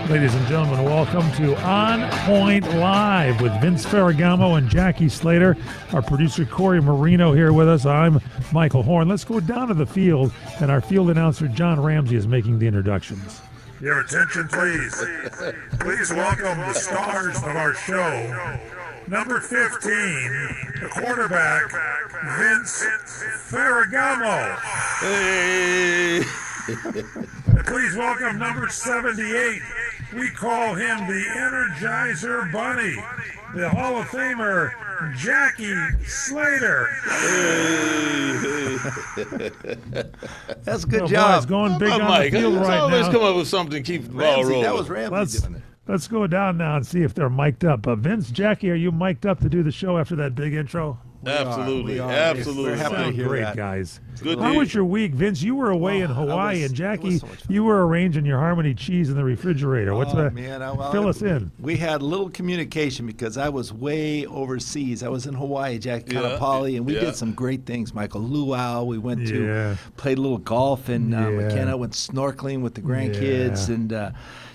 Ladies and gentlemen, welcome to On Point Live with Vince Ferragamo and Jackie Slater. Our producer Corey Marino here with us. I'm Michael Horn. Let's go down to the field, and our field announcer John Ramsey is making the introductions. Your attention, please. Please welcome the stars of our show. Number 15, the quarterback, Vince Ferragamo. Hey! And please welcome number 78. We call him the Energizer Bunny, the Hall of Famer, Jackie Slater. Hey. That's a good job. Boy, it's going big on Mike, the field right now. always come up with something to keep the ball rolling. That was Ramsey doing it. Let's go down now and see if they're mic'd up. Vince, Jackie, are you mic'd up to do the show after that big intro? Absolutely. We're happy to Sound hear great, that. guys. Good How deal. was your week, Vince? You were away in Hawaii, and Jackie, so much fun. you were arranging your Harmony cheese in the refrigerator. Fill us in. We had little communication because I was way overseas. I was in Hawaii, Jackie Kanapali, and we did some great things, Michael. Luau, we went to, played a little golf in McKenna, went snorkeling with the grandkids, and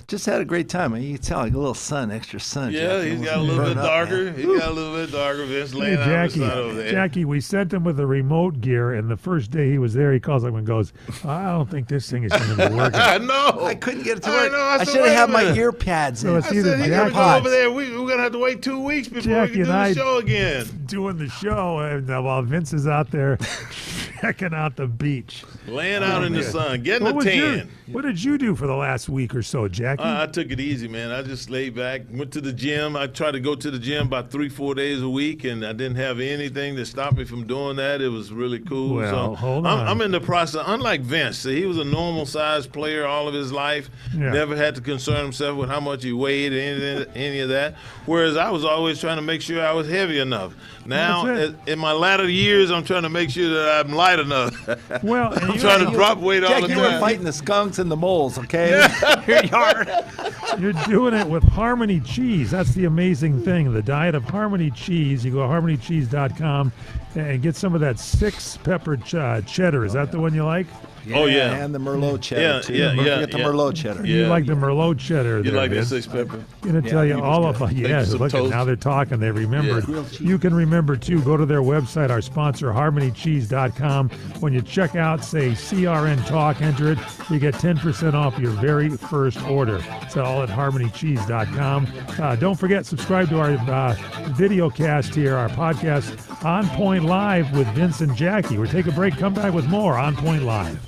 just had a great time. I mean, you can tell like a little extra sun. Yeah, Jackie. he's got a little bit darker. He's got a little bit darker. Vince laying out the sun over there. Jackie, we sent him with the remote gear, and the first day he was there, he calls up and goes, I don't think this thing is going to be working. I know. I couldn't get it to I work. know. I said, should have wait had a my minute. ear pads So in. it's I either said, you gotta go Jackie over there. We're going to have to wait 2 weeks before we can do the show again. doing the show, and while Vince is out there checking out the beach. Laying out in the sun, getting a What tan. did you do for the last week or so, Jackie? I took it easy, man. I just laid back, went to the gym. I tried to go to the gym about 3-4 days a week, and I didn't have anything to stop me from doing that. It was really cool. Well, so hold on. I'm in the process. Unlike Vince, he was a normal-sized player all of his life. Yeah. Never had to concern himself with how much he weighed or any of that. Whereas I was always trying to make sure I was heavy enough. Now, That's in my latter years, I'm trying to make sure that I'm light enough. Well, and I'm trying to drop weight all Jack, the you time. were fighting the skunks and the moles, okay? Here you are. you're doing it with Harmony Cheese. That's the amazing thing. The diet of Harmony Cheese. You go to harmonycheese.com and get some of that 6-pepper cheddar. Is that the one you like? Oh, yeah. And the Merlot cheddar, too. Yeah, Don't yeah, forget the yeah. Merlot cheddar. You Yeah. like the Merlot cheddar. You there, like that Vince. 6-pepper? I'm going to tell you he was all good. about. Make Yes, some look, toast. now they're talking. They remembered. Yeah. You can remember too. Go to their website, our sponsor, harmonycheese.com. When you check out, say CRN Talk, enter it. You get 10% off your very first order. It's all at harmonycheese.com. Don't forget, subscribe to our video cast here, our podcast, On Point Live with Vince and Jackie. We'll take a break. Come back with more On Point Live.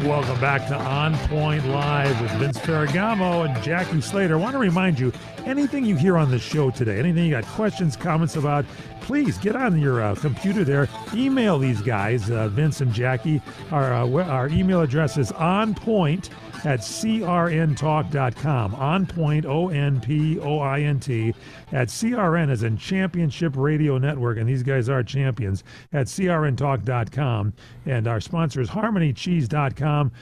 Welcome back to On Point Live with Vince Ferragamo and Jackie Slater. I want to remind you, anything you hear on the show today, anything you got questions, comments about, please get on your computer there. Email these guys, Vince and Jackie. Our email address is onpoint@crntalk.com. Onpoint, ONPOINT, at CRN as in Championship Radio Network, and these guys are champions, at crntalk.com. And our sponsor is harmonycheese.com.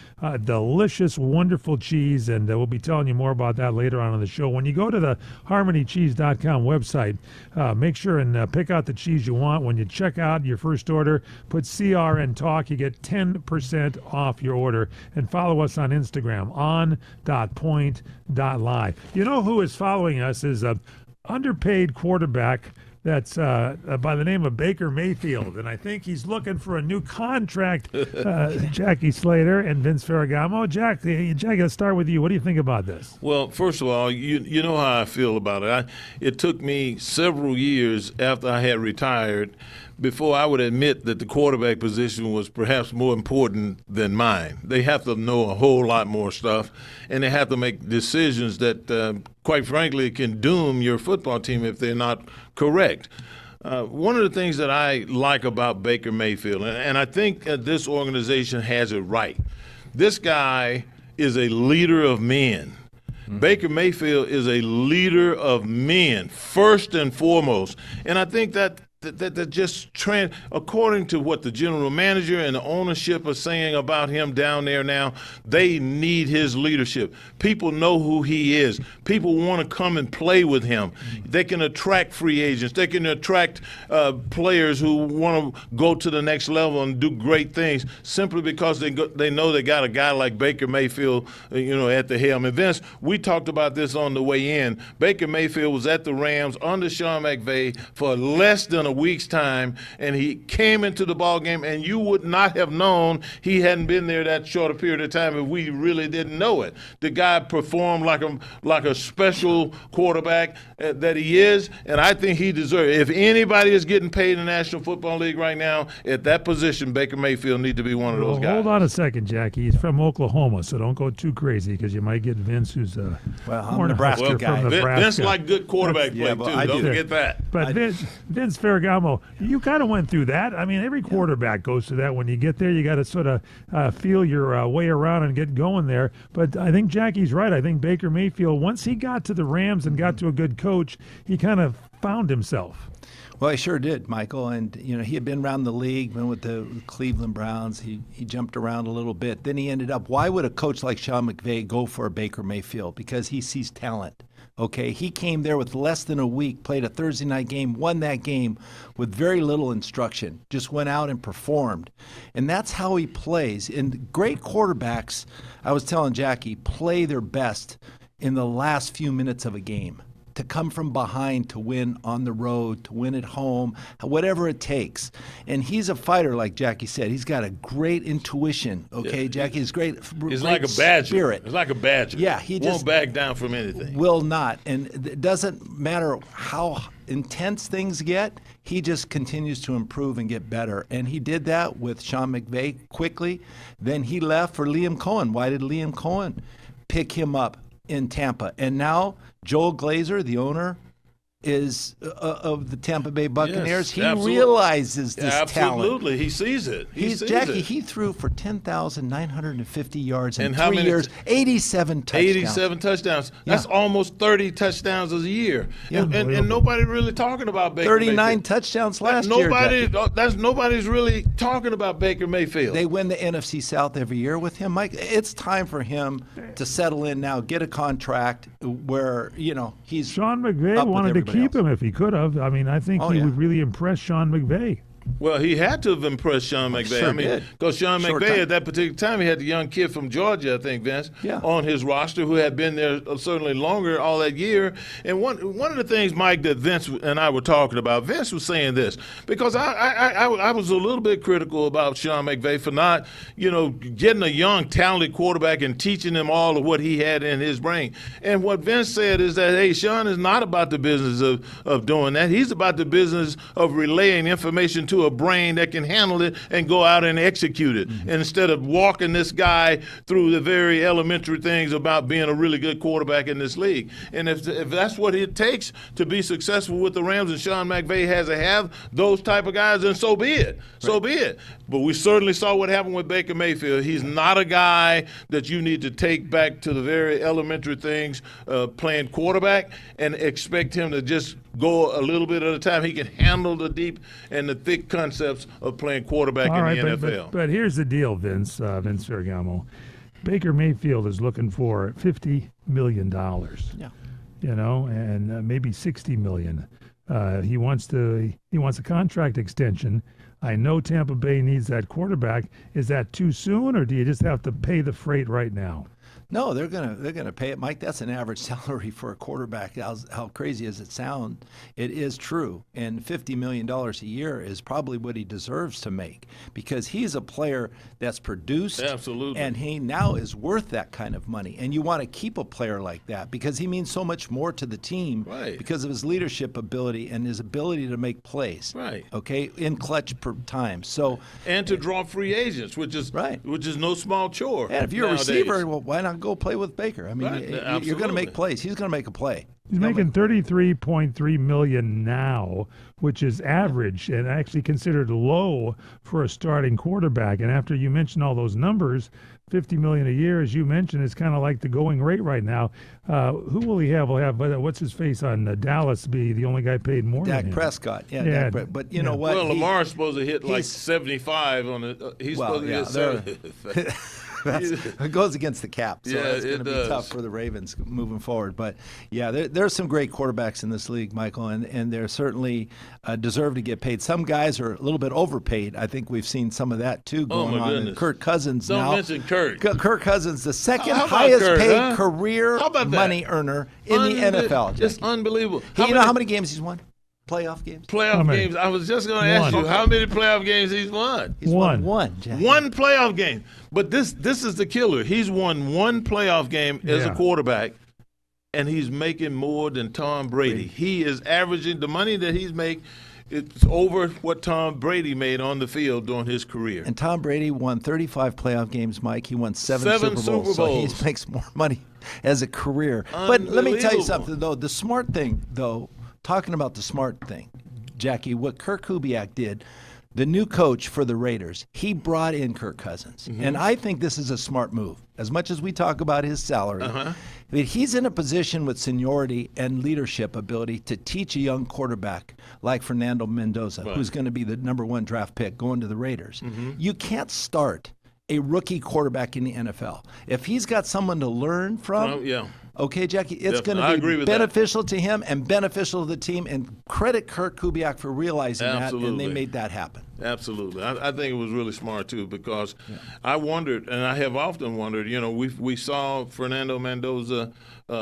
Delicious, wonderful cheese, and we'll be telling you more about that later on in the show. When you go to the harmonycheese.com website, make sure and pick out the cheese you want. When you check out your first order, put CRN Talk. You get 10% off your order. And follow us on Instagram, on.point.live. You know who is following us is a underpaid quarterback that's by the name of Baker Mayfield, and I think he's looking for a new contract. Jackie Slater and Vince Ferragamo. Jackie, let's start with you. What do you think about this? Well, first of all, you know how I feel about it. It took me several years after I had retired before I would admit that the quarterback position was perhaps more important than mine. They have to know a whole lot more stuff, and they have to make decisions that, quite frankly, can doom your football team if they're not correct. One of the things that I like about Baker Mayfield, and I think this organization has it right, this guy is a leader of men. Baker Mayfield is a leader of men, first and foremost. And I think that that just according to what the general manager and the ownership are saying about him down there now, they need his leadership. People know who he is. People want to come and play with him. They can attract free agents. They can attract players who want to go to the next level and do great things simply because they know they got a guy like Baker Mayfield, at the helm. And Vince, we talked about this on the way in. Baker Mayfield was at the Rams under Sean McVay for less than a week's time, and he came into the ball game, and you would not have known he hadn't been there that short a period of time if we really didn't know it. The guy performed like a special quarterback that he is, and I think he deserves it. If anybody is getting paid in the National Football League right now at that position, Baker Mayfield need to be one of those guys. Hold on a second, Jackie. He's from Oklahoma, so don't go too crazy because you might get Vince, who's a Nebraska guy. from Nebraska. Vince like good quarterback play, too. Don't forget that. But Vince Ferragamo, you kind of went through that. I mean, every quarterback goes through that. When you get there, you got to sort of feel your way around and get going there. But I think Jackie's right. I think Baker Mayfield, once he got to the Rams and got to a good coach, he kind of found himself. Well, he sure did, Michael. And, he had been around the league, been with the Cleveland Browns. He jumped around a little bit. Then he ended up, why would a coach like Sean McVay go for a Baker Mayfield? Because he sees talent. Okay, he came there with less than a week, played a Thursday night game, won that game with very little instruction, just went out and performed. And that's how he plays. And great quarterbacks, I was telling Jackie, play their best in the last few minutes of a game. To come from behind, to win on the road, to win at home, whatever it takes. And he's a fighter, like Jackie said. He's got a great intuition, okay? Yeah, Jackie's great. He's like a badger. Spirit. He's like a badger. Yeah, he won't just back down from anything. Will not. And it doesn't matter how intense things get, he just continues to improve and get better. And he did that with Sean McVay quickly. Then he left for Liam Cohen. Why did Liam Cohen pick him up in Tampa? And now Joel Glazer, the owner, is of the Tampa Bay Buccaneers. Yes, he realizes this talent. Absolutely. He sees it. He threw for 10,950 yards in how 3 many years, 87 touchdowns. 87 touchdowns. That's almost 30 touchdowns a year. Yeah. And nobody really talking about Baker 39 Mayfield. touchdowns last year. Nobody's really talking about Baker Mayfield. They win the NFC South every year with him, Mike. It's time for him to settle in now, get a contract where, he's Sean McVay wanted to keep him if he could have. I mean, I think he would really impress Sean McVay. Well, he had to have impressed Sean McVay. Sure because Sean McVay at that particular time, he had the young kid from Georgia, I think, Vince, on his roster who had been there certainly longer all that year. And one of the things, Mike, that Vince and I were talking about, Vince was saying this, because I was a little bit critical about Sean McVay for not, getting a young, talented quarterback and teaching him all of what he had in his brain. And what Vince said is that, hey, Sean is not about the business of doing that. He's about the business of relaying information to a brain that can handle it and go out and execute it, instead of walking this guy through the very elementary things about being a really good quarterback in this league. And if that's what it takes to be successful with the Rams, and Sean McVay has to have those type of guys, then so be it. So be it. But we certainly saw what happened with Baker Mayfield. He's not a guy that you need to take back to the very elementary things, playing quarterback, and expect him to just go a little bit at a time. He can handle the deep and the thick concepts of playing quarterback in the NFL. But here's the deal, Vince Ferragamo. Baker Mayfield is looking for $50 million. Yeah. And maybe $60 million. He wants a contract extension. I know Tampa Bay needs that quarterback. Is that too soon, or do you just have to pay the freight right now? No, they're gonna pay it, Mike. That's an average salary for a quarterback. How crazy as it sounds, it is true. And $50 million a year is probably what he deserves to make, because he's a player that's produced. Absolutely. And he now is worth that kind of money. And you want to keep a player like that because he means so much more to the team, right, because of his leadership ability and his ability to make plays. Right. Okay, in clutch times. So and to draw free agents, which is no small chore. And if you're nowadays. a receiver, well, why not go play with Baker. I mean, Right. you're going to make plays. He's going to make a play. He's making $33.3 million now, which is average and actually considered low for a starting quarterback. And after you mention all those numbers, $50 million a year, as you mentioned, is kind of like the going rate right now. Who will he have? Will have what's his face on Dallas be the only guy paid more than him? Dak Prescott. Yeah. But you know what? Well, Lamar's supposed to hit like 75 on it. He's supposed to hit 70. It goes against the cap, so Yeah, that's going to it be does. tough for the Ravens moving forward. But, yeah, there's some great quarterbacks in this league, Michael, and they're certainly deserve to get paid. Some guys are a little bit overpaid. I think we've seen some of that, too, going on. goodness. And Kirk Cousins Don't now. mention Kirk. Kirk Cousins, the second How about highest Kirk, paid huh? career How about that? money earner in the NFL. It's Jackie. unbelievable. You know how many games he's won? Playoff games? Playoff many? games? I was just going to ask One. you, how many playoff games he's won? He's One. won, Jackie. One playoff game. But this is the killer. He's won one playoff game as a Yeah. quarterback, and he's making more than Tom Brady. He is averaging the money that he's making. It's over what Tom Brady made on the field during his career. And Tom Brady won 35 playoff games, Mike. He won seven Super Bowls. So he makes more money as a career. But let me tell you Unbelievable. something, though. The smart thing, though, talking about the smart thing, Jackie, what Kirk Kubiak did, the new coach for the Raiders, he brought in Kirk Cousins. Mm-hmm. And I think this is a smart move. As much as we talk about his salary, I mean, he's in a position with seniority and leadership ability to teach a young quarterback like Fernando Mendoza, who's going to be the #1 draft pick going to the Raiders. Mm-hmm. You can't start a rookie quarterback in the NFL. If he's got someone to learn from, Yeah. okay, Jackie, it's going Definitely. I to agree be with that. beneficial to him and beneficial to the team. And credit Kirk Kubiak for realizing that, and Absolutely. they made that happen. Absolutely. I think it was really smart, too, because I wondered, and I have often wondered, you know, we saw Fernando Mendoza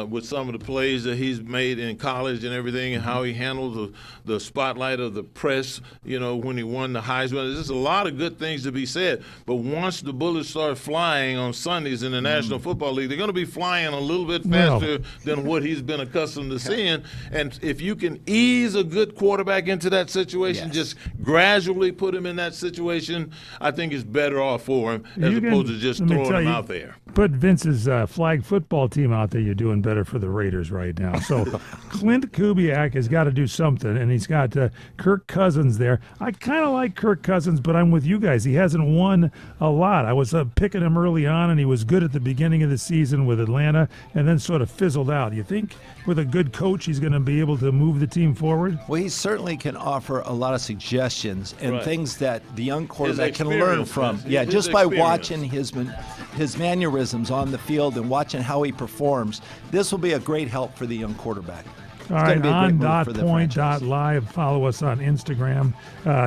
with some of the plays that he's made in college and everything, and how he handled the spotlight of the press, you know, when he won the Heisman. There's just a lot of good things to be said. But once the bullets start flying on Sundays in the National Football League, they're going to be flying a little bit faster than what he's been accustomed to seeing. And if you can ease a good quarterback into that situation, Yes. just gradually put him in that situation, I think it's better off for him as opposed to just let me throwing tell him you, out there. Put Vince's flag football team out there. You're doing better for the Raiders right now. So Clint Kubiak has got to do something, and he's got Kirk Cousins there. I kind of like Kirk Cousins, but I'm with you guys. He hasn't won a lot. I was picking him early on, and he was good at the beginning of the season with Atlanta, and then sort of fizzled out. You think with a good coach he's going to be able to move the team forward? Well, he certainly can offer a lot of suggestions and Right. things that the young quarterback can learn experience, from. his- Yeah, his just by experience. watching his mannerisms on the field and watching how he performs, this will be a great help for the young quarterback. All It's right, gonna be a great move for the franchise. on.point.live. Follow us on Instagram.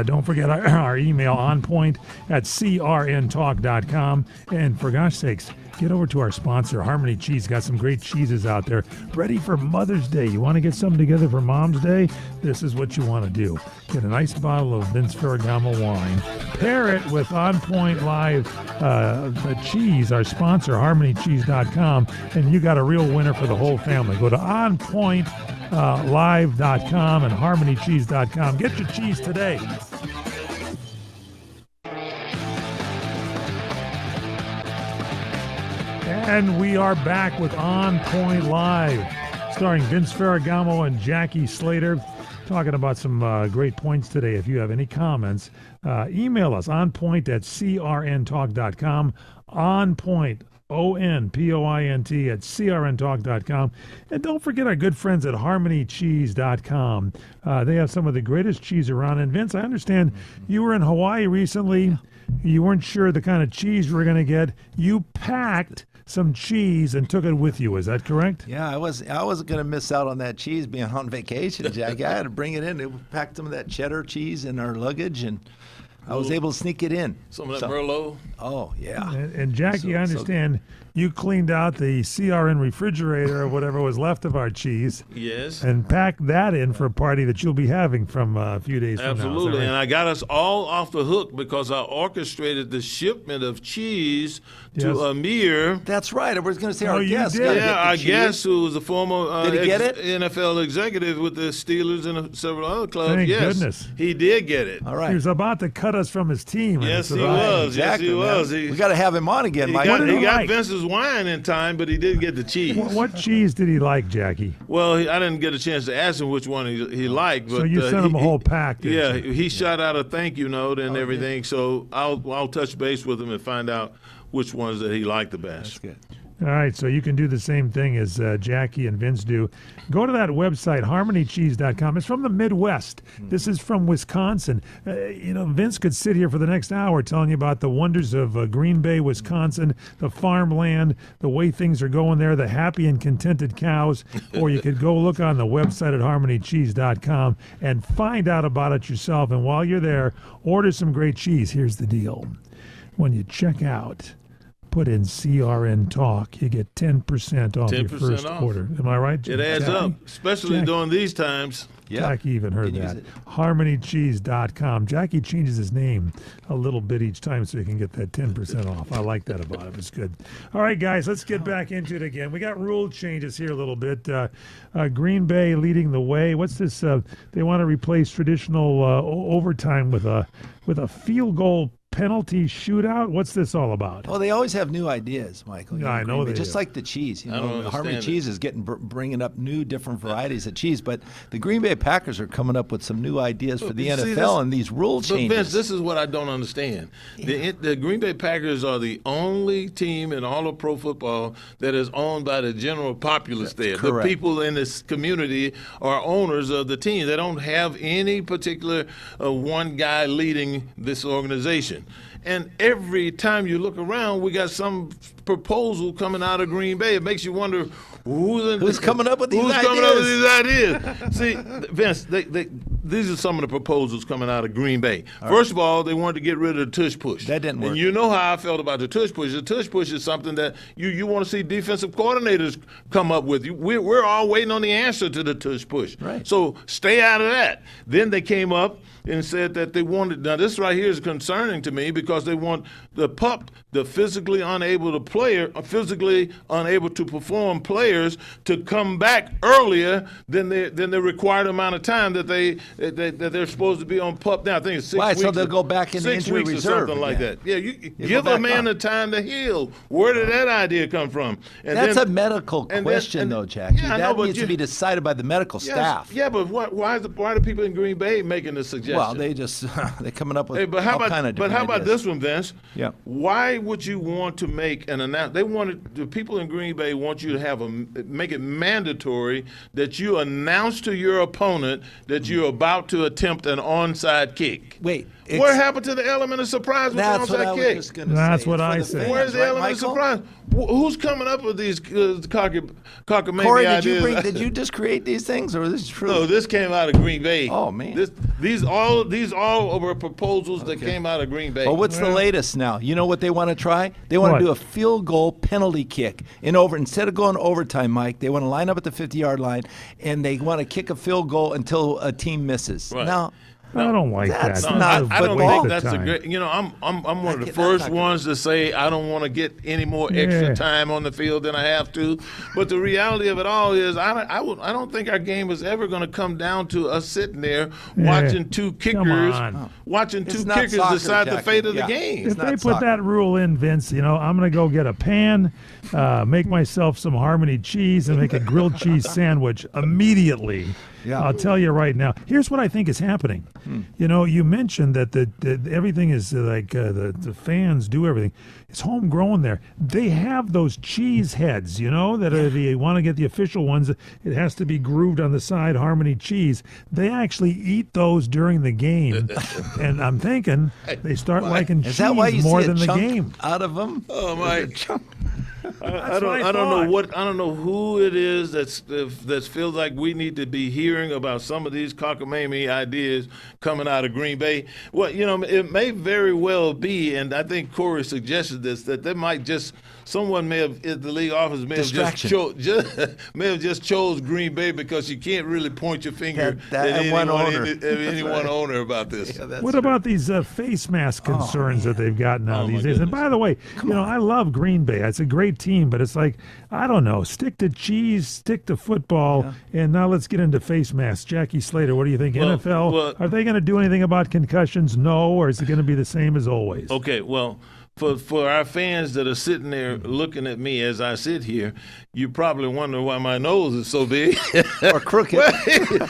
Don't forget our email, onpoint@crntalk.com. And for gosh sakes, get over to our sponsor, Harmony Cheese. Got some great cheeses out there ready for Mother's Day. You want to get something together for Mom's Day? This is what you want to do. Get a nice bottle of Vince Ferragamo wine. Pair it with On Point Live the cheese, our sponsor, harmonycheese.com, and you got a real winner for the whole family. Go to onpointlive.com and harmonycheese.com. Get your cheese today. And we are back with On Point Live, starring Vince Ferragamo and Jackie Slater, talking about some great points today. If you have any comments, email us, onpoint@crntalk.com, onpoint, ONPOINT at crntalk.com. And don't forget our good friends at harmonycheese.com. They have some of the greatest cheese around. And Vince, I understand you were in Hawaii recently. You weren't sure the kind of cheese you were going to get. You packed some cheese and took it with you. Is that correct? Yeah, I wasn't going to miss out on that cheese being on vacation, Jackie. I had to bring it in. We packed some of that cheddar cheese in our luggage, and I was able to sneak it in. Some of that Merlot. Oh, yeah. And Jackie, I understand you cleaned out the CRN refrigerator or whatever was left of our cheese. Yes. And packed that in for a party that you'll be having from a few days from now. Absolutely, Is that and right? I got us all off the hook because I orchestrated the shipment of cheese to Yes. Amir. That's right. I was going to say Oh, our you guest. did? gotta Yeah, get the our cheese. guest, who was a former Did he get it? NFL executive with the Steelers and several other clubs. Thank yes, goodness. he did get it. All He right. was about to cut us from his team. and Yes, it's he about- was. Exactly, yes, he man. was. We got to have him on again, He Mike. got, did he he got like? Vince's his wine in time, but he didn't get the cheese. What cheese did he like, Jackie? Well, I didn't get a chance to ask him which one he liked. But, so you sent him a whole pack, didn't you? He shot out a thank you note and everything. So I'll touch base with him and find out which ones that he liked the best. That's good. All right, so you can do the same thing as Jackie and Vince do. Go to that website, harmonycheese.com. It's from the Midwest. This is from Wisconsin. Vince could sit here for the next hour telling you about the wonders of Green Bay, Wisconsin, the farmland, the way things are going there, the happy and contented cows. Or you could go look on the website at harmonycheese.com and find out about it yourself. And while you're there, order some great cheese. Here's the deal. When you check out, put in CRN Talk, you get 10% off your first order. Am I right? It adds up, especially during these times. Yeah. Jackie even heard that. HarmonyCheese.com. Jackie changes his name a little bit each time so he can get that 10% off. I like that about it. It's good. All right, guys, let's get back into it again. We got rule changes here a little bit. Green Bay leading the way. What's this? They want to replace traditional overtime with a field goal penalty shootout. What's this all about? Well, they always have new ideas, Michael. Yeah, I know they just do. like the cheese. Harmony it. Cheese is bringing up new, different varieties of cheese. But the Green Bay Packers are coming up with some new ideas for the NFL and these rule changes. But Vince, this is what I don't understand. The Green Bay Packers are the only team in all of pro football that is owned by the general populace there. Correct. The people in this community are owners of the team. They don't have any particular one guy leading this organization. And every time you look around, we got some proposal coming out of Green Bay. It makes you wonder who's coming up with these ideas. Coming up with these ideas. See, Vince, these are some of the proposals coming out of Green Bay. First of all, they wanted to get rid of the tush push. That didn't work. And you know how I felt about the tush push. The tush push is something that you want to see defensive coordinators come up with. We're all waiting on the answer to the tush push. Right. So stay out of that. Then they came up and said that they wanted, now this right here is concerning to me because they want the PUP, the physically unable to perform players to come back earlier than the required amount of time that they're supposed to be on PUP. Now I think it's 6 weeks. So they'll go back in the injury reserve or something like that. Yeah, you give a man the time to heal. Where did that idea come from? And that's a medical question, though, Jackie. Yeah, that needs to be decided by the medical staff. Yeah, but why are the people in Green Bay making this suggestion? Well, they're coming up with all kind of different But how about ideas. this one, Vince? Yeah. Why would you want to make an announcement? The people in Green Bay want you to make it mandatory that you announce to your opponent that you're about to attempt an onside kick. Wait. What happened to the element of surprise with the That's what I onside was kick? just going to say. That's what It's for I the said. fans, Where's the right, element of Michael? surprise? Who's coming up with these cockamamie Corey, ideas? did you just create these things, or is this true? No, this came out of Green Bay. Oh, man. These all were proposals that came out of Green Bay. Well, what's the latest now? You know what they want to try? They want What? to do a field goal penalty kick instead of going overtime, Mike. They want to line up at the 50-yard line and they want to kick a field goal until a team misses. Right. Now, I don't like That's that. not I don't Waste think of that's a time. great. I'm one of the That's first not ones to say I don't want to get any more Yeah. extra time on the field than I have to. But the reality of it all is I don't think our game is ever going to come down to us sitting there watching two kickers, on. It's not decide soccer, the Jackie. fate of Yeah. the game. If not they put soccer. that rule in, Vince, I'm going to go get a pan, make myself some Harmony cheese, and make a grilled cheese sandwich immediately. Yeah. I'll tell you right now. Here's what I think is happening. You mentioned that everything is like the fans do everything. It's homegrown there. They have those cheese heads, that are you want to get the official ones. It has to be grooved on the side, Harmony cheese. They actually eat those during the game, and I'm thinking they start liking is cheese that why you more see a than the chunk game. out of them? Oh my! I don't know who it is that feels like we need to be hearing about some of these cockamamie ideas coming out of Green Bay. Well, it may very well be, and I think Corey suggested this, that they might just someone may have at the league office may have just chose Green Bay because you can't really point your finger That at one any owner. one owner about this. What about these face mask concerns that they've got now these days? And by the way, I love Green Bay. It's a great team, but it's like, I don't know, stick to cheese, stick to football, and now let's get into face masks. Jackie Slater, what do you think? NFL, are they going to do anything about concussions? No, or is it going to be the same as always? Okay, well, for our fans that are sitting there looking at me as I sit here, you probably wonder why my nose is so big or crooked.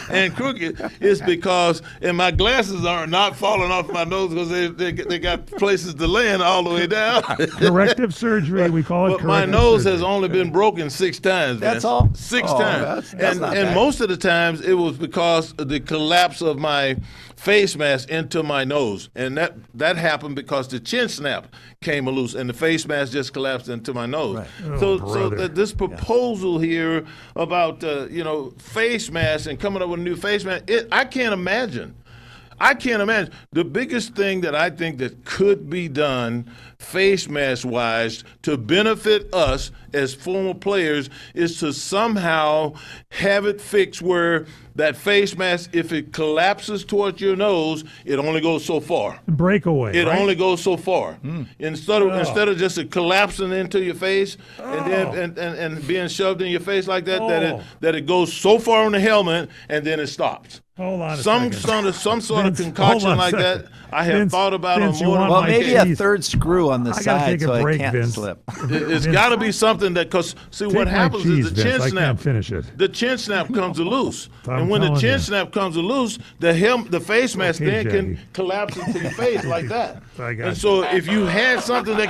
And crooked is because, and my glasses are not falling off my nose because they got places to land all the way down. Corrective surgery, we call it. But my nose has only been broken 6 times. That's all. 6 times. That's not and bad. most of the times it was because of the collapse of my face mask into my nose, and that happened because the chin snap came loose and the face mask just collapsed into my nose. Right. So this proposal here about face masks and coming up with a new face mask, I can't imagine. The biggest thing that I think that could be done face mask wise to benefit us as former players is to somehow have it fixed where that face mask, if it collapses towards your nose, it only goes so far. Breakaway. It right? only goes so far. Instead of just it collapsing into your face and then and being shoved in your face like that, that it goes so far on the helmet and then it stops. Hold on Some sort of concoction like that. I have thought about Vince, on more than one maybe occasion. a third screw on the I gotta side take a so break, it can't Vince. slip. It's got to be something that, because see what happens is the chin I snap. can't finish it. The chin snap comes loose, I'm and when the telling chin you. snap comes loose, the face mask Okay, then can Jackie. collapse into your face like that. I got And you. so if you had something that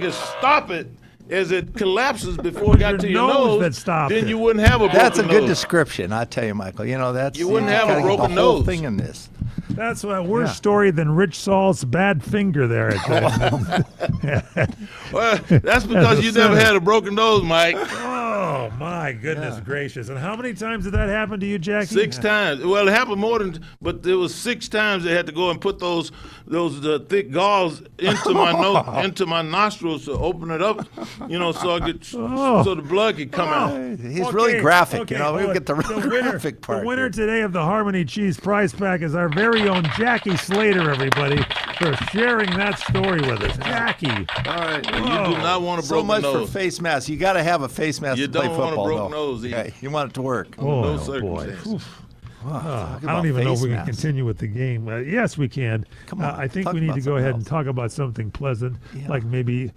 could stop it as it collapses before it got Your to your nose nose, that stopped then it. you wouldn't have a broken That's a good nose. description, I tell you, Michael. That's You wouldn't have a gotta get broken the whole nose. thing in this. That's a worse story than Rich Saul's bad finger there. Well, that's because you never had a broken nose, Mike. Oh, my goodness gracious. And how many times did that happen to you, Jackie? 6 times. Well, it happened more than, but there was 6 times they had to go and put those thick gauze into my nose, into my nostrils to open it up, so I could, so the blood could come out. He's really graphic, okay, We'll hold get the on. real graphic part. The winner here. today of the Harmony Cheese prize pack is our very own Jackie Slater, everybody, for sharing that story with us. Jackie. All right, you do not want a So broken much nose. for face masks. You got to have a face mask You to play don't want a football. broken though. nose either. Okay, you want it to work. Oh, no boy. circumstances. Oof. Talk I about don't even know if face we can masks. continue with the game. Yes, we can. Come on, I think talk we need about to go something ahead and else. talk about something pleasant, Yeah. like maybe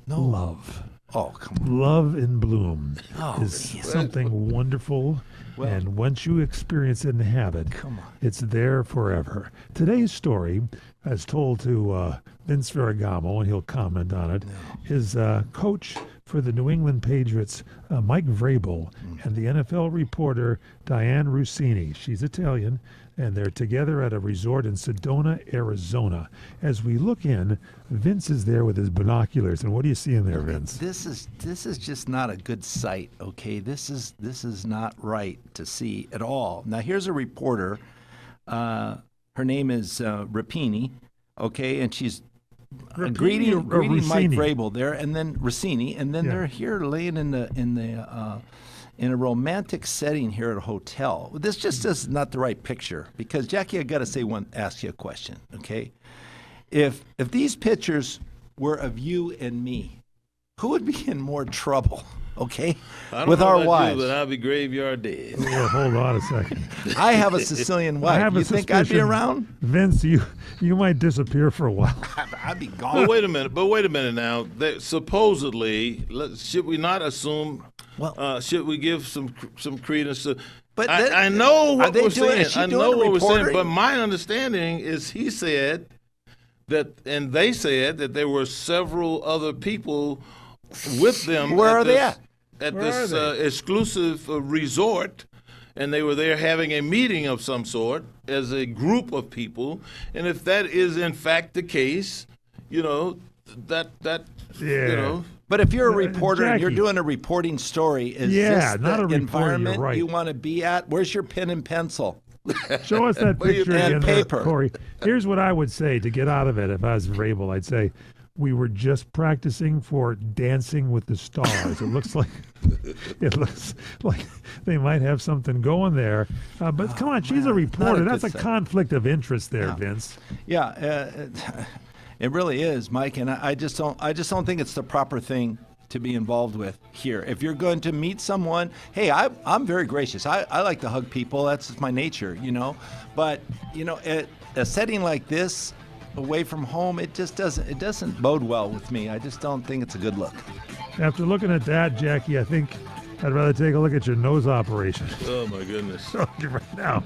No. love. Oh, come on. Love in bloom Oh, is yeah. something wonderful, Well- and once you experience it and have it, Come on. it's there forever. Today's story, as told to Vince Ferragamo, and he'll comment on it, is coach for the New England Patriots, Mike Vrabl, and the NFL reporter Diane Russini. She's Italian, and they're together at a resort in Sedona, Arizona. As we look in, Vince is there with his binoculars, and what do you see in there, Vince? This is just not a good sight. Okay, this is not right to see at all. Now here's a reporter. Her name is Rapini. Okay, and she's greeting Mike Russini? Vrabl there, and then Russini, and then Yeah. they're here laying in a romantic setting here at a hotel. This just is not the right picture, because Jackie, I got to ask you a question. Okay, if these pictures were of you and me, who would be in more trouble? Okay, I don't with know our about wives. you, but I'll be graveyard dead. Well, hold on a second. I have a Sicilian I wife. have a You think I'd be suspicion, around? Vince, you might disappear for a while. I'd be But gone. wait a minute now. Supposedly, should we not assume? Well- should we give some credence to? But I know are what they we're doing- saying. is she I doing know the what we're saying. reporting? But my understanding is he said that, and they said that there were several other people with them. Where are they at? At Where this are they? exclusive resort. And they were there having a meeting of some sort as a group of people. And if that is in fact the case, that Yeah. But if you're a reporter and you're Jackie. doing a reporting story, is Yeah, this not the a reporter, you're environment right. you want to be at? Where's your pen and pencil? Show us that picture And again, there, paper. Corey. Here's what I would say to get out of it if I was Vrabel. I'd say we were just practicing for Dancing with the Stars. It looks like they might have something going there. But come on, she's a reporter. not a That's a good sign. conflict of interest there, Vince. Yeah, it really is, Mike. And I just don't think it's the proper thing to be involved with here. If you're going to meet someone, hey, I'm very gracious. I like to hug people. That's just my nature, But at a setting like this, away from home, it doesn't bode well with me. I just don't think it's a good look. After looking at that, Jackie, I think I'd rather take a look at your nose operation. Oh, my goodness. Right now.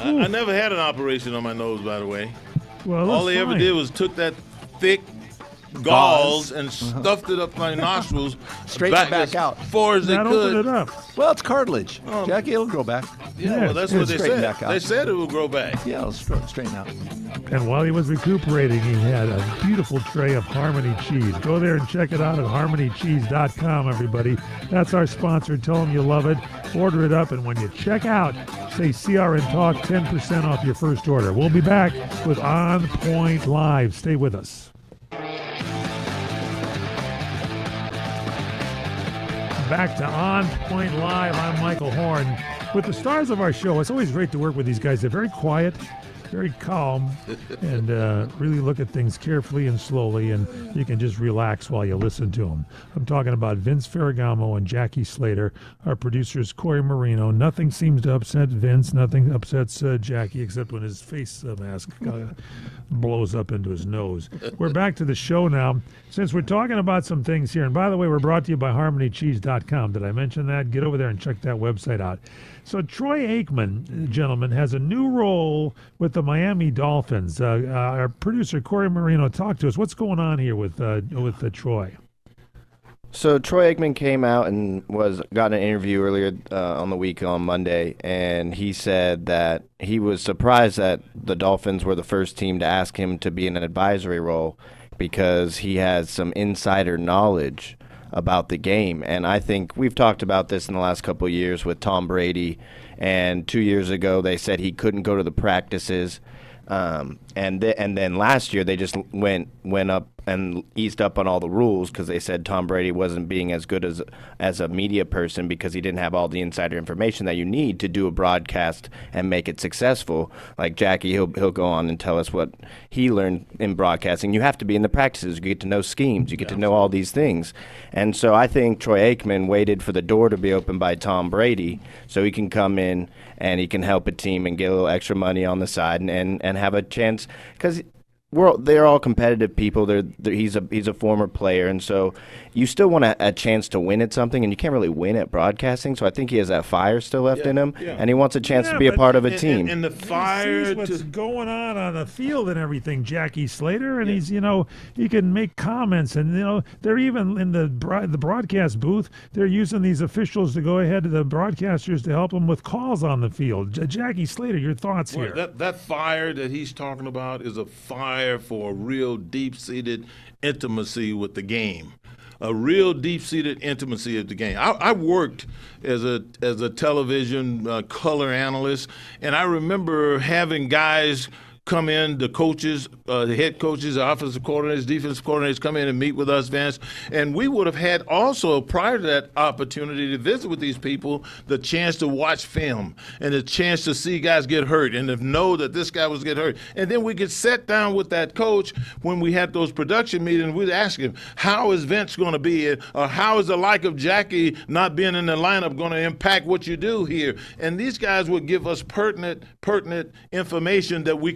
I never had an operation on my nose, by the way. Well, all they ever did was took that thick gauze and stuffed it up my nostrils. Straighten it back out. As far as they could. Open it up. Well, it's cartilage. Jackie, it'll grow back. Yeah, well, that's what they said. Back out. They said it will grow back. Yeah, it'll straighten out. And while he was recuperating, he had a beautiful tray of Harmony cheese. Go there and check it out at harmonycheese.com, everybody. That's our sponsor. Tell them you love it. Order it up, and when you check out, say CRN Talk, 10% off your first order. We'll be back with On Point Live. Stay with us. Back to On Point Live. I'm Michael Horn. With the stars of our show, it's always great to work with these guys. They're very quiet, very calm, and really look at things carefully and slowly, and you can just relax while you listen to them. I'm talking about Vince Ferragamo and Jackie Slater, our producers, Corey Marino. Nothing seems to upset Vince. Nothing upsets Jackie, except when his face mask blows up into his nose. We're back to the show now. Since we're talking about some things here, and by the way, we're brought to you by harmonycheese.com. Did I mention that? Get over there and check that website out. So Troy Aikmen, gentlemen, has a new role with the Miami Dolphins. Our producer, Corey Marino, talked to us. What's going on here with Troy? So Troy Aikmen came out and got an interview earlier on the week on Monday, and he said that he was surprised that the Dolphins were the first team to ask him to be in an advisory role because he has some insider knowledge about the game. And I think we've talked about this in the last couple of years with Tom Brady, and 2 years ago they said he couldn't go to the practices, and then last year they just went up and eased up on all the rules because they said Tom Brady wasn't being as good as a media person because he didn't have all the insider information that you need to do a broadcast and make it successful. Like Jackie, he'll go on and tell us what he learned in broadcasting. You have to be in the practices. You get to know schemes. You get to know all these things. And so I think Troy Aikmen waited for the door to be opened by Tom Brady so he can come in and he can help a team and get a little extra money on the side and have a chance because they're all competitive people. He's a former player, and so you still want a chance to win at something, and you can't really win at broadcasting. So I think he has that fire still left in him, and he wants a chance to be a part of a team. And the fire, what's going on the field and everything, Jackie Slater, and he's he can make comments, and they're even in the broadcast booth. They're using these officials to go ahead to the broadcasters to help them with calls on the field. Jackie Slater, your thoughts here? That fire that he's talking about is a fire for a real deep-seated intimacy with the game. A real deep-seated intimacy of the game. I worked as a television color analyst, and I remember having guys come in, the coaches, the head coaches, the offensive coordinators, defensive coordinators come in and meet with us, Vance. And we would have had also, prior to that opportunity to visit with these people, the chance to watch film and the chance to see guys get hurt and to know that this guy was getting hurt. And then we could sit down with that coach when we had those production meetings. We'd ask him, how is Vince going to be? Or how is the like of Jackie not being in the lineup going to impact what you do here? And these guys would give us pertinent information that we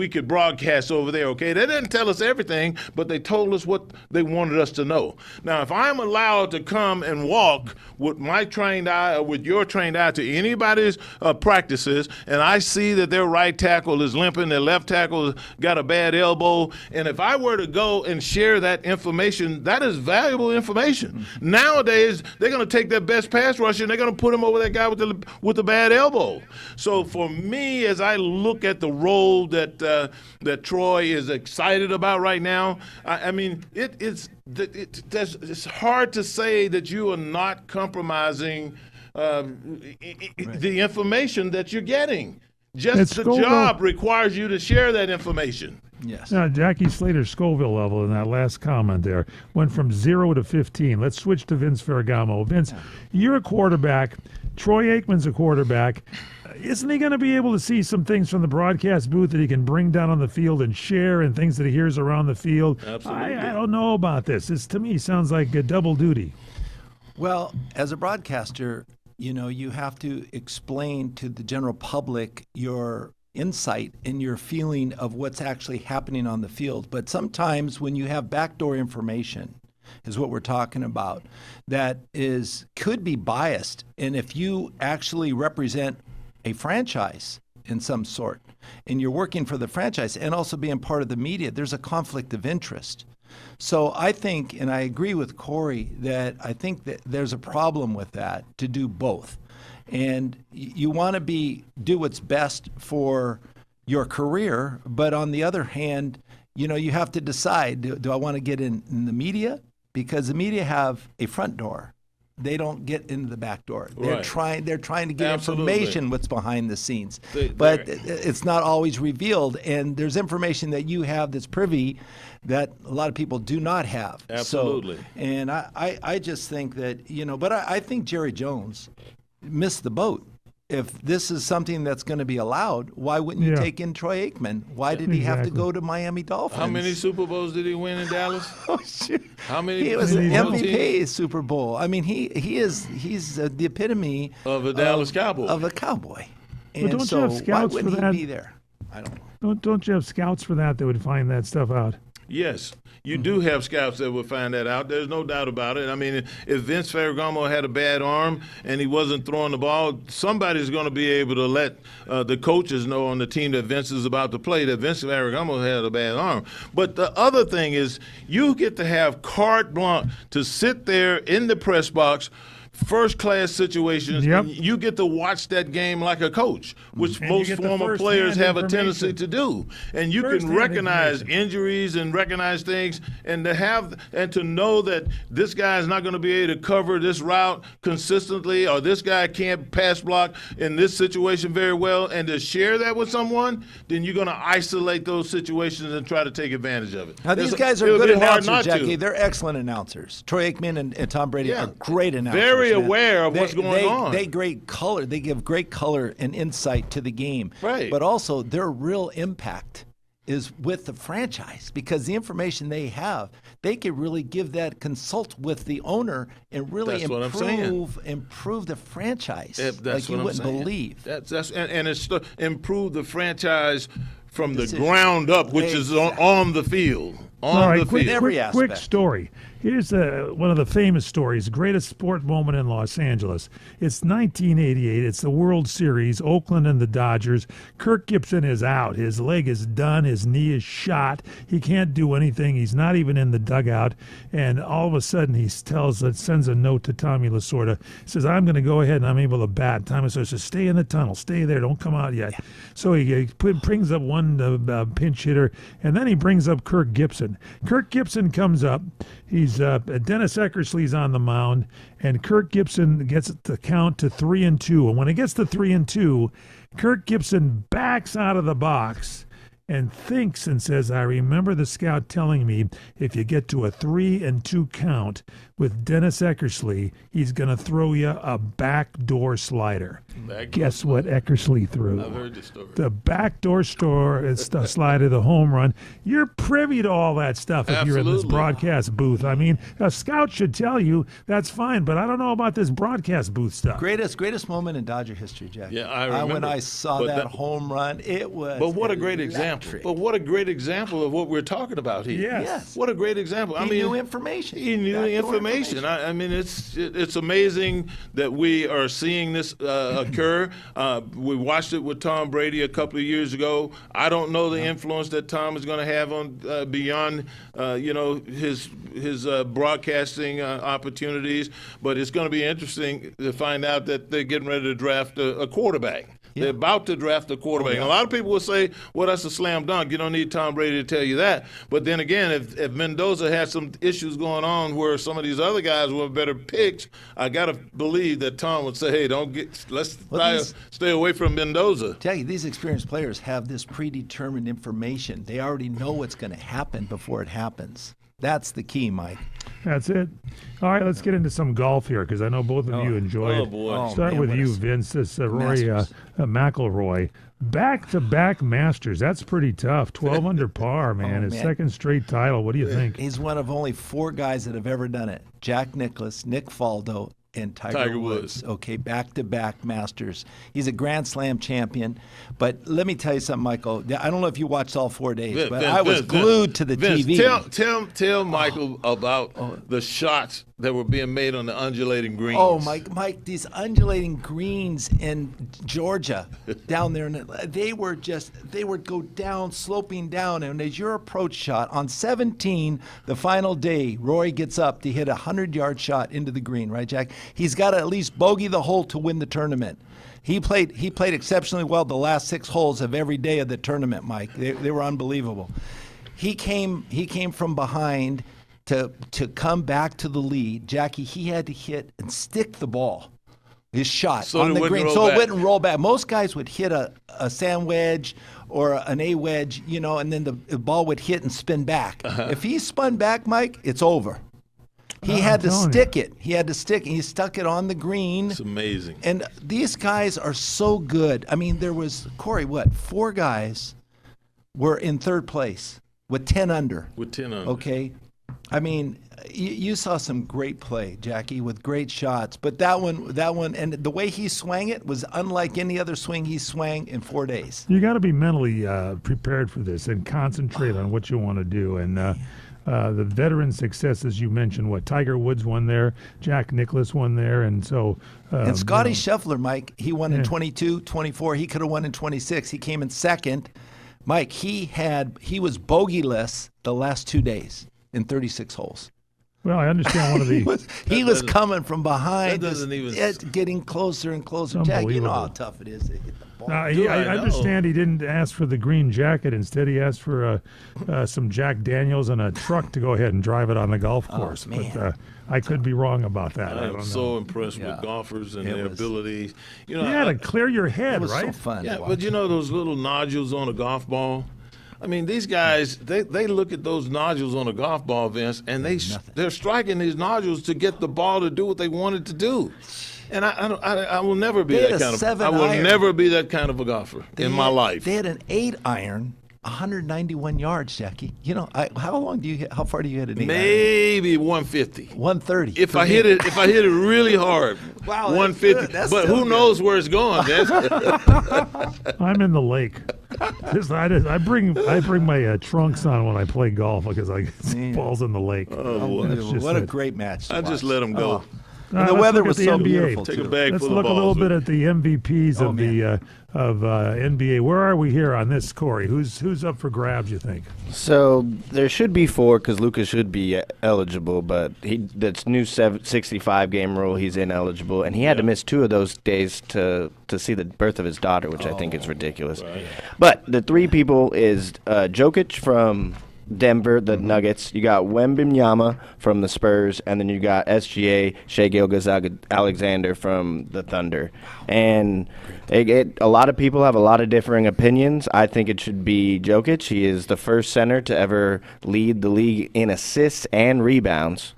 could broadcast over there, okay? They didn't tell us everything, but they told us what they wanted us to know. Now, if I'm allowed to come and walk with my trained eye or with your trained eye to anybody's practices, and I see that their right tackle is limping, their left tackle got a bad elbow, and if I were to go and share that information, that is valuable information. Nowadays, they're going to take their best pass rusher and they're going to put him over that guy with the bad elbow. So for me, as I look at the role that Troy is excited about right now, I mean, it's hard to say that you are not compromising the information that you're getting. Just the job requires you to share that information. Yes. Now, Jackie Slater's Scoville level in that last comment there went from 0 to 15. Let's switch to Vince Ferragamo. Vince, you're a quarterback. Troy Aikman's a quarterback. Isn't he going to be able to see some things from the broadcast booth that he can bring down on the field and share and things that he hears around the field? Absolutely. I don't know about this. This, to me, sounds like a double duty. Well, as a broadcaster, you have to explain to the general public your insight in your feeling of what's actually happening on the field. But sometimes when you have backdoor information, is what we're talking about, that could be biased. And if you actually represent a franchise in some sort, and you're working for the franchise and also being part of the media, there's a conflict of interest. So I think, and I agree with Corey, that I think that there's a problem with that, to do both. And you want to do what's best for your career, but on the other hand, you have to decide, do I want to get in the media? Because the media have a front door. They don't get into the back door. They're trying to get information what's behind the scenes. But it's not always revealed, and there's information that you have that's privy that a lot of people do not have. Absolutely. So, and I just think that, but I think Jerry Jones missed the boat. If this is something that's going to be allowed, why wouldn't you take in Troy Aikmen? Why did he have to go to Miami Dolphins? How many Super Bowls did he win in Dallas? Oh, shoot. How many? He was an MVP Super Bowl. I mean, he's the epitome of a Dallas Cowboy. Of a cowboy. And don't you have scouts why wouldn't for that? he be there? I don't know. Don't you have scouts for that would find that stuff out? Yes. You do have scouts that will find that out. There's no doubt about it. I mean, if Vince Ferragamo had a bad arm and he wasn't throwing the ball, somebody's going to be able to let the coaches know on the team that Vince is about to play that Vince Ferragamo had a bad arm. But the other thing is you get to have carte blanche to sit there in the press box, first-class situations, and you get to watch that game like a coach, which most former players have a tendency to do. And you can recognize injuries and recognize things, and to know that this guy is not going to be able to cover this route consistently, or this guy can't pass block in this situation very well, and to share that with someone, then you're going to isolate those situations and try to take advantage of it. Now, these guys are good announcers, Jackie. They're excellent announcers. Troy Aikman and Tom Brady are great announcers. Very aware of what's going on. They give great color and insight to the game. Right. But also their real impact is with the franchise, because the information they have, they can really consult with the owner and really improve the franchise like you wouldn't believe. And it's to improve the franchise from the ground up, which is on the field. Quick story. Here's one of the famous stories, greatest sport moment in Los Angeles. It's 1988. It's the World Series, Oakland and the Dodgers. Kirk Gibson is out. His leg is done. His knee is shot. He can't do anything. He's not even in the dugout. And all of a sudden, he sends a note to Tommy Lasorda. He says, I'm going to go ahead and I'm able to bat. Tommy Lasorda says, stay in the tunnel. Stay there. Don't come out yet. So he brings up one pinch hitter, and then he brings up Kirk Gibson. Kirk Gibson comes up. He's Dennis Eckersley's on the mound, and Kirk Gibson gets the count to 3-2. And when it gets to 3-2, Kirk Gibson backs out of the box and thinks and says, I remember the scout telling me if you get to a 3-2 count with Dennis Eckersley, he's going to throw you a backdoor slider. Guess what Eckersley threw? I've heard the story. The backdoor slider, the home run. You're privy to all that stuff if you're in this broadcast booth. I mean, a scout should tell you that's fine, but I don't know about this broadcast booth stuff. Greatest moment in Dodger history, Jack. Yeah, I remember. When I saw that home run, it was But what a great example. But what a great example of what we're talking about here. Yes. What a great example. He knew information. He knew the information. I mean, it's amazing that we are seeing this occur. We watched it with Tom Brady a couple of years ago. I don't know the influence that Tom is going to have on beyond his broadcasting opportunities, but it's going to be interesting to find out that they're getting ready to draft a quarterback. Yeah. They're about to draft a quarterback. And a lot of people will say, well, that's a slam dunk. You don't need Tom Brady to tell you that. But then again, if Mendoza had some issues going on where some of these other guys were better picks, I got to believe that Tom would say, hey, let's stay away from Mendoza. Jackie, these experienced players have this predetermined information. They already know what's going to happen before it happens. That's the key, Mike. That's it. All right, let's get into some golf here because I know both of you enjoy it. Oh, boy. Start with you, Vince. This Rory McIlroy. Back-to-back Masters. That's pretty tough. 12 under par, man. His second straight title. What do you think? He's one of only 4 guys that have ever done it. Jack Nicklaus, Nick Faldo, and Tiger Woods. Okay, back-to-back Masters. He's a Grand Slam champion. But let me tell you something, Michael. I don't know if you watched all 4 days, but I was glued to the TV. Tell Michael about the shots that were being made on the undulating greens. Oh, Mike, these undulating greens in Georgia down there, they would go down, sloping down. And as your approach shot on 17, the final day, Rory gets up to hit a 100-yard shot into the green, right, Jack? He's got to at least bogey the hole to win the tournament. He played exceptionally well the last 6 holes of every day of the tournament, Mike. They were unbelievable. He came from behind to come back to the lead. Jackie, he had to hit and stick the ball, his shot on the green, so it wouldn't roll back. Most guys would hit a sand wedge or an A wedge, and then the ball would hit and spin back. If he spun back, Mike, it's over. He had to stick it. He had to stick it. He stuck it on the green. It's amazing. And these guys are so good. I mean, there was, Corey, 4 guys were in 3rd place with 10 under. Okay? I mean, you saw some great play, Jackie, with great shots. But that one, and the way he swung it was unlike any other swing he swung in 4 days. You got to be mentally prepared for this and concentrate on what you want to do. And the veteran successes you mentioned, Tiger Woods won there, Jack Nicklaus won there, and so. And Scotty Scheffler, Mike, he won in 22, 24. He could have won in 26. He came in 2nd. Mike, he was bogeyless the last 2 days in 36 holes. Well, I understand one of the. he was coming from behind, getting closer and closer. Jack, you know how tough it is to hit the ball. I understand he didn't ask for the green jacket. Instead, he asked for some Jack Daniels and a truck to go ahead and drive it on the golf course. But I could be wrong about that. I'm so impressed with golfers and their abilities. You had to clear your head, it was right? So fun. Yeah, but those little nodules on a golf ball. I mean, these guys, they look at those nodules on a golf ball, Vince, and they're striking these nodules to get the ball to do what they want it to do. And I will never be that kind of. I will never be that kind of a golfer in my life. They had an 8-iron, 191 yards, Jackie. How far do you hit an 8-iron? Maybe 150. 130. If I hit it really hard, wow, 150. But who knows where it's going? I'm in the lake. I bring my trunks on when I play golf because I get balls in the lake. What a great match! I just let them go. And the weather was so beautiful. Take a bag Let's full of balls. look a little bit at the MVPs of NBA. Where are we here on this, Corey? Who's up for grabs, you think? So there should be 4 because Lucas should be eligible, but that's new 65-game rule. He's ineligible, and he had to miss 2 of those days to see the birth of his daughter, which I think is ridiculous. Right. But the 3 people is Jokic from Denver, the Nuggets. You got Wembanyama from the Spurs, and then you got SGA, Shai Gilgeous-Alexander from the Thunder. And a lot of people have a lot of differing opinions. I think it should be Jokic. He is the first center to ever lead the league in assists and rebounds.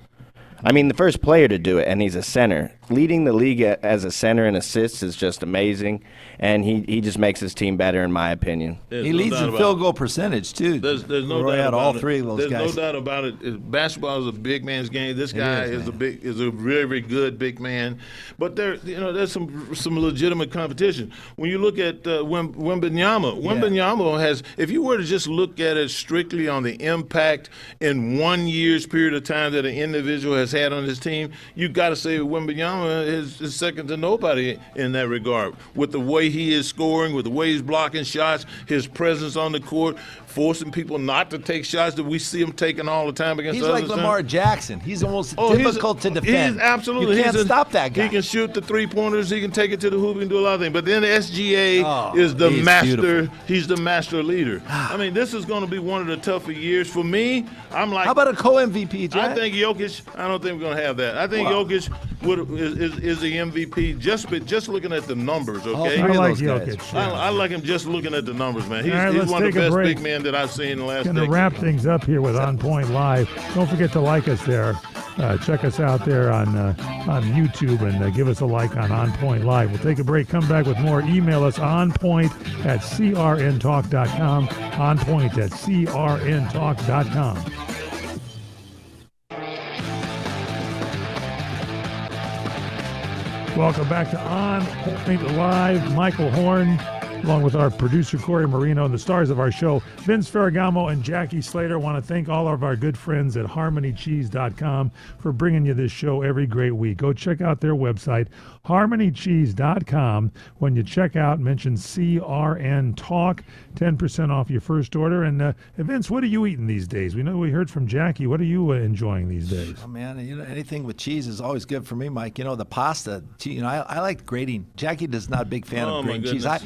I mean, the first player to do it, and he's a center. Leading the league as a center in assists is just amazing, and he just makes his team better, in my opinion. He leads in field goal percentage, too. There's no doubt about all 3 of those guys. There's no doubt about it. Basketball is a big man's game. This guy is a very, very good big man. But there's some legitimate competition. When you look at Wembanyama has, if you were to just look at it strictly on the impact in 1 year's period of time that an individual has had on his team, you got to say Wembanyama is second to nobody in that regard. With the way he is scoring, with the way he's blocking shots, his presence on the court, forcing people not to take shots that we see him taking all the time against others. He's like Lamar Jackson. He's almost difficult to defend. He's absolutely. You can't stop that guy. He can shoot the 3-pointers. He can take it to the hoop. He can do a lot of things. But then SGA is the master. Beautiful. He's the master leader. I mean, this is going to be one of the tougher years for me. I'm like, how about a co-MVP, Jack? I think Jokic. I don't think we're going to have that. I think Jokic is the MVP just looking at the numbers. Okay, I like Jokic. I like him just looking at the numbers, man. He's one of the best big men that I've seen in the last decade. Going to wrap things up here with On Point Live. Don't forget to like us there. Check us out there on YouTube and give us a like on Point Live. We'll take a break, come back with more. Email us onpoint@crntalk.com, onpoint@crntalk.com. Welcome back to On Point Live. Michael Horn, along with our producer Corey Marino, and the stars of our show, Vince Ferragamo and Jackie Slater. Want to thank all of our good friends at HarmonyCheese.com for bringing you this show every great week. Go check out their website, HarmonyCheese.com. When you check out, mention CRN Talk, 10% off your first order. And Vince, what are you eating these days? We heard from Jackie. What are you enjoying these days? Oh man, anything with cheese is always good for me, Mike. The pasta. I like grating. Jackie is not a big fan of grating cheese. I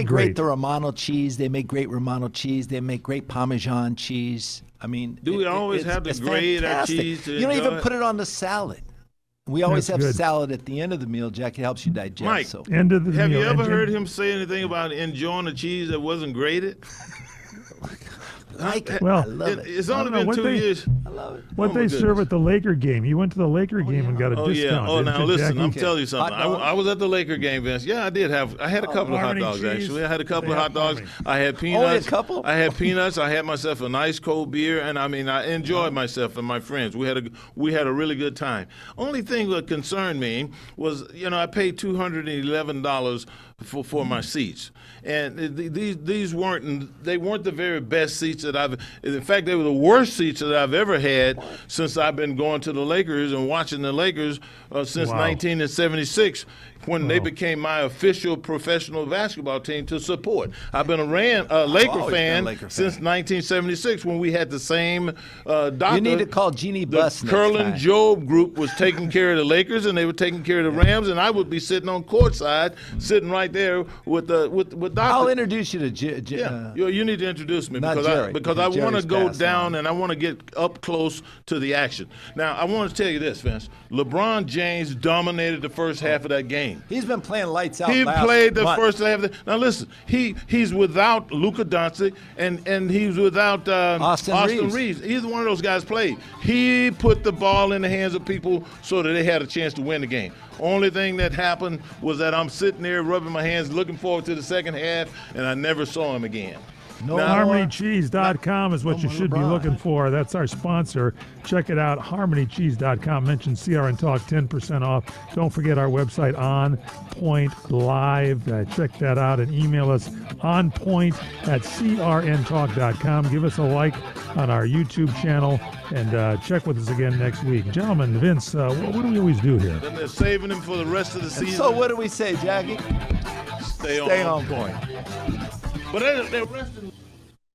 grate the Romano cheese. They make great Romano cheese. They make great Parmesan cheese. I mean, do we always have to grate our cheese? You don't even put it on the salad. We always have salad at the end of the meal, Jackie. It helps you digest. Mike, end of the have meal. you ever heard him say anything about enjoying a cheese that wasn't grated? Well, I love it. It's only been 2 years. I love it. What they serve at the Laker game. You went to the Laker game and got a discount. Yeah. Oh, now listen, I'm telling you something. I was at the Laker game, Vince. Yeah, I had a couple of hot dogs, actually. I had a couple of hot dogs. I had peanuts. Only a couple? I had peanuts. I had myself a nice cold beer, and I enjoyed myself and my friends. We had a really good time. Only thing that concerned me was, I paid $211 for my seats. And these weren't the very best seats that in fact, they were the worst seats that I've ever had since I've been going to the Lakers and watching the Lakers since 1976. When they became my official professional basketball team to support. I've been a Laker fan since 1976 when we had the same doctor. You need to call Jeannie Buss The Curlin next time. Job group was taking care of the Lakers, and they were taking care of the Rams, and I would be sitting on courtside, sitting right there with Doctor. I'll introduce you to You need to introduce me Not because I want to Jerry's go passed down on. and I want to get up close to the action. Now, I want to tell you this, Vince. LeBron James dominated the first half of that game. He's been playing lights out. He played the month. first half. Now listen, he's without Luka Doncic and he's without Austin Reeves. Either one of those guys played. He put the ball in the hands of people so that they had a chance to win the game. Only thing that happened was that I'm sitting there rubbing my hands, looking forward to the second half, and I never saw him again. HarmonyCheese.com is what you should be looking for. That's our sponsor. Check it out, HarmonyCheese.com. Mention CRN Talk, 10% off. Don't forget our website, On Point Live. Check that out and email us onpoint@crntalk.com. Give us a like on our YouTube channel and check with us again next week. Gentlemen, Vince, what do we always do here? Then they're saving him for the rest of the season. So what do we say, Jackie? Stay on point. But they're resting.